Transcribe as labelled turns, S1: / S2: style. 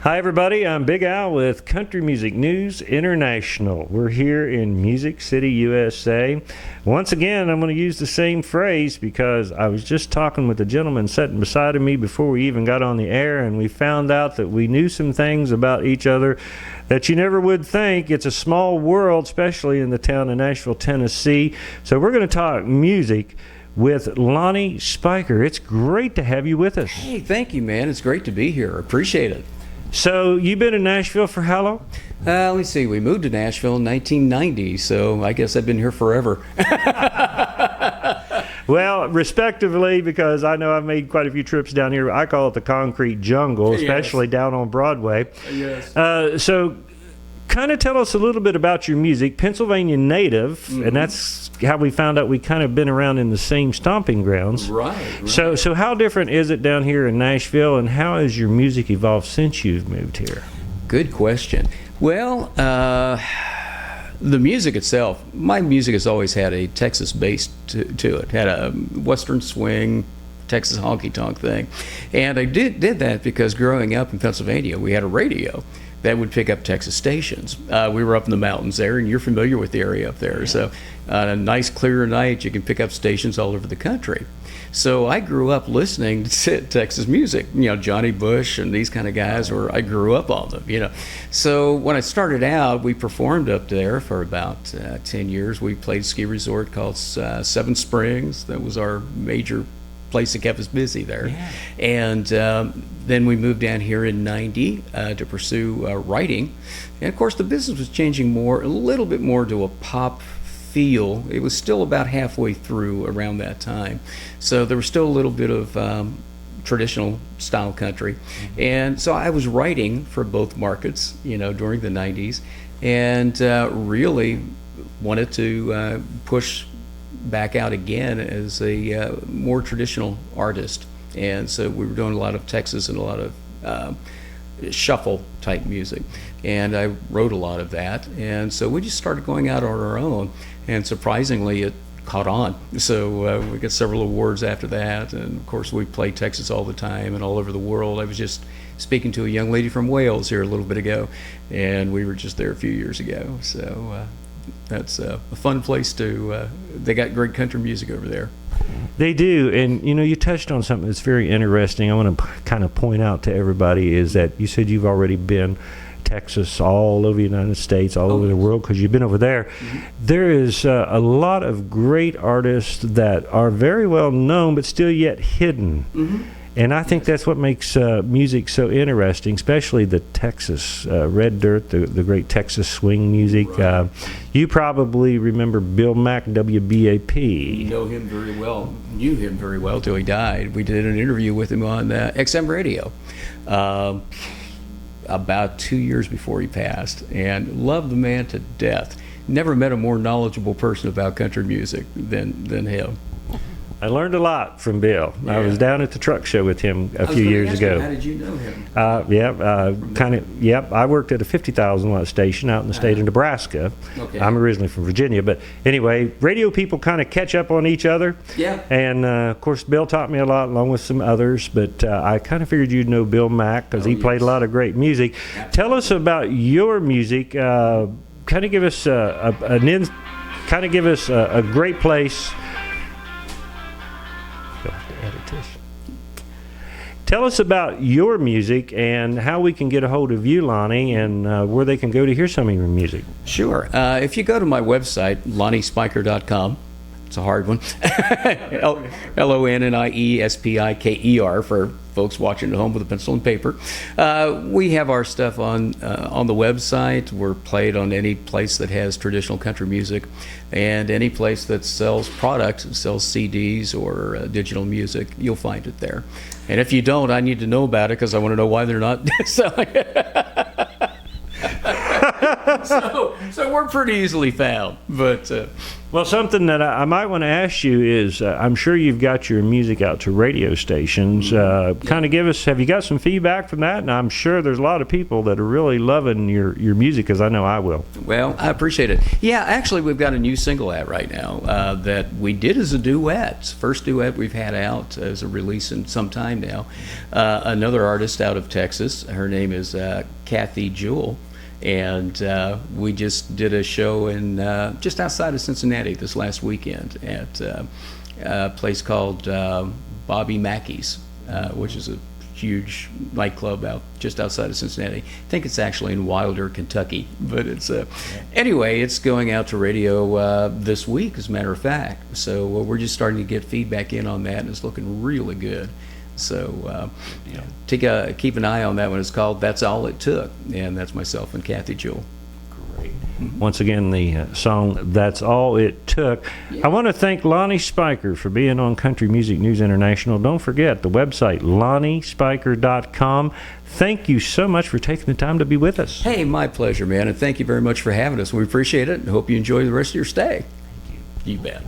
S1: Hi, everybody. I'm Big Al with Country Music News International. We're here in Music City, USA. Once again, I'm going to use the same phrase because I was just talking with the gentleman sitting beside of me before we even got on the air, and we found out that we knew some things about each other that you never would think. It's a small world, especially in the town of Nashville, Tennessee. So we're going to talk music with Lonnie Spiker. It's great to have you with us.
S2: Hey, thank you, man. It's great to be here. Appreciate it.
S1: So you've been in Nashville for how long?
S2: Let me see. We moved to Nashville in 1990, so I guess I've been here forever.
S1: Well, respectively, because I know I've made quite a few trips down here. I call it the concrete jungle, especially
S2: Yes.
S1: down on Broadway.
S2: Yes.
S1: So kind of tell us a little bit about your music. Pennsylvania native, and that's how we found out we kind of been around in the same stomping grounds.
S2: Right.
S1: So how different is it down here in Nashville, and how has your music evolved since you've moved here?
S2: Good question. Well, the music itself, my music has always had a Texas base to it. Had a Western swing, Texas honky-tonk thing. And I did that because growing up in Pennsylvania, we had a radio that would pick up Texas stations. We were up in the mountains there, and you're familiar with the area up there. Yeah. So on a nice clear night, you can pick up stations all over the country. So I grew up listening to Texas music, Johnny Bush and these kind of guys, where I grew up on them, So when I started out, we performed up there for about 10 years. We played a ski resort called Seven Springs. That was our major place that kept us busy there. Yeah. And then we moved down here in 90 to pursue writing. And of course the business was changing a little bit more to a pop feel. It was still about halfway through around that time. So there was still a little bit of traditional style country. Mm-hmm. And so I was writing for both markets, during the 90s, and really wanted to push back out again as a more traditional artist. And so we were doing a lot of Texas and a lot of shuffle type music, and I wrote a lot of that, and so we just started going out on our own, and surprisingly it caught on. So we got several awards after that, and of course we play Texas all the time and all over the world. I was just speaking to a young lady from Wales here a little bit ago, and we were just there a few years ago. So that's a fun place to, they got great country music over there.
S1: They do, and you touched on something that's very interesting. I want to kind of point out to everybody is that you said you've already been Texas, all over the United States, all over the world, because you've been over there. Mm-hmm. There is a lot of great artists that are very well known, but still yet hidden. Mm-hmm. And I think that's what makes music so interesting, especially the Texas red dirt, the great Texas swing music. Right. You probably remember Bill Mack, WBAP.
S2: Knew him very well till he died. We did an interview with him on XM Radio about 2 years before he passed, and loved the man to death. Never met a more knowledgeable person about country music than him.
S1: I learned a lot from Bill. Yeah. I was down at the truck show with him a few years ago.
S2: How did you know him?
S1: I worked at a 50,000 watt station out in the state of Nebraska. Okay. I'm originally from Virginia, but anyway, radio people kind of catch up on each other. Yeah. And of course, Bill taught me a lot, along with some others. But I kind of figured you'd know Bill Mack because he played a lot of great music. Absolutely. Tell us about your music. Kind of give us a great place. Tell us about your music and how we can get a hold of you, Lonnie, and where they can go to hear some of your music.
S2: Sure. If you go to my website, lonniespiker.com, it's a hard one, LONNIESPIKER for folks watching at home with a pencil and paper. We have our stuff on the website. We're played on any place that has traditional country music, and any place that sells product, sells CDs or digital music, you'll find it there. And if you don't, I need to know about it because I want to know why they're not selling it. so we're pretty easily found. But
S1: Well, something that I might want to ask you is, I'm sure you've got your music out to radio stations. Kind of give us, have you got some feedback from that? And I'm sure there's a lot of people that are really loving your music, because I know I will.
S2: well, I appreciate it. Yeah, actually, we've got a new single out right now that we did as a duet. It's the first duet we've had out as a release in some time now. Another artist out of Texas. Her name is Kathy Jewell. And we just did a show in just outside of Cincinnati this last weekend at a place called Bobby Mackey's, which is a huge nightclub out just outside of Cincinnati. I think it's actually in Wilder, Kentucky. But it's anyway, it's going out to radio this week, as a matter of fact. So we're just starting to get feedback in on that, and it's looking really good. So keep an eye on that one. It's called "That's All It Took," and that's myself and Kathy Jewell.
S1: Great. Once again, the song "That's All It Took." Yeah. I want to thank Lonnie Spiker for being on Country Music News International. Don't forget the website, LonnieSpiker.com. Thank you so much for taking the time to be with us.
S2: Hey, my pleasure, man, and thank you very much for having us. We appreciate it, and hope you enjoy the rest of your stay.
S1: Thank you.
S2: You bet.